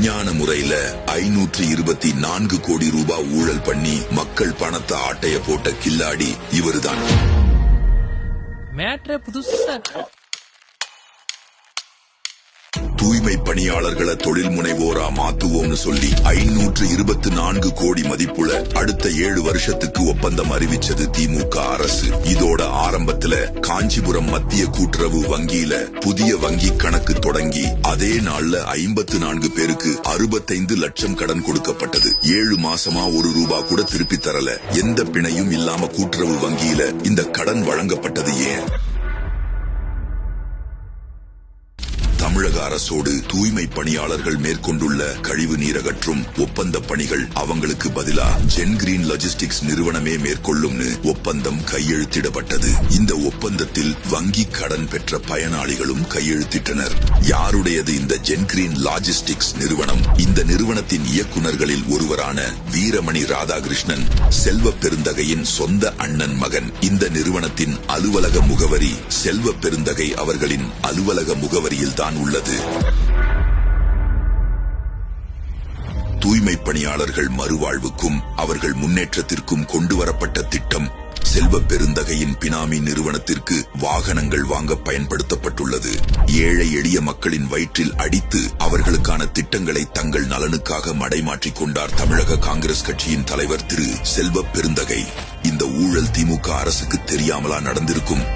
விஞ்ஞான முறையில 524 கோடி ரூபாய் ஊழல் பண்ணி மக்கள் பணத்தை ஆட்டைய போட்ட கில்லாடி இவருதான். தூய்மை பணியாளர்களை தொழில் முனைவோரா மாத்துவோம்னு சொல்லி 524 கோடி மதிப்புல அடுத்த 7 வருஷத்துக்கு ஒப்பந்தம் அறிவிச்சது திமுக அரசு. இதோட ஆரம்பத்துல காஞ்சிபுரம் மத்திய கூட்டுறவு வங்கியில புதிய வங்கி கணக்கு தொடங்கி அதே நாள்ல 54 பேருக்கு 65 லட்சம் கடன் கொடுக்கப்பட்டது. 7 மாசமா 1 ரூபாய் கூட திருப்பி தரல. எந்த பிணையும் இல்லாம கூட்டுறவு வங்கியில இந்த கடன் வழங்கப்பட்டது ஏன்? தமிழக அரசோடு தூய்மை பணியாளர்கள் மேற்கொண்டுள்ள கழிவு நீர் அகற்றும் ஒப்பந்த பணிகள் அவங்களுக்கு பதிலா ஜென் கிரீன் லாஜிஸ்டிக்ஸ் நிறுவனமே மேற்கொள்ளும்னு ஒப்பந்தம் கையெழுத்திடப்பட்டது. இந்த ஒப்பந்தத்தில் வங்கி கடன் பெற்ற பயனாளிகளும் கையெழுத்திட்டனர். யாருடையது இந்த ஜென் கிரீன் லாஜிஸ்டிக்ஸ் நிறுவனம்? இந்த நிறுவனத்தின் இயக்குநர்களில் ஒருவரான வீரமணி ராதாகிருஷ்ணன் செல்வ பெருந்தகையின் சொந்த அண்ணன் மகன். இந்த நிறுவனத்தின் அலுவலக முகவரி செல்வ பெருந்தகை அவர்களின் அலுவலக முகவரியில் தான் உள்ளது. தூய்மை பணியாளர்கள் மறுவாழ்வுக்கும் அவர்கள் முன்னேற்றத்திற்கும் கொண்டுவரப்பட்ட திட்டம் செல்வ பெருந்தகையின் பினாமி நிறுவனத்திற்கு வாகனங்கள் வாங்க பயன்படுத்தப்பட்டுள்ளது. ஏழை எளிய மக்களின் வயிற்றில் அடித்து அவர்களுக்கான திட்டங்களை தங்கள் நலனுக்காக மடைமாற்றிக் கொண்டார் தமிழக காங்கிரஸ் கட்சியின் தலைவர் திரு செல்வ பெருந்தகை. இந்த ஊழல் திமுக அரசுக்கு தெரியாமலா நடந்திருக்கும்?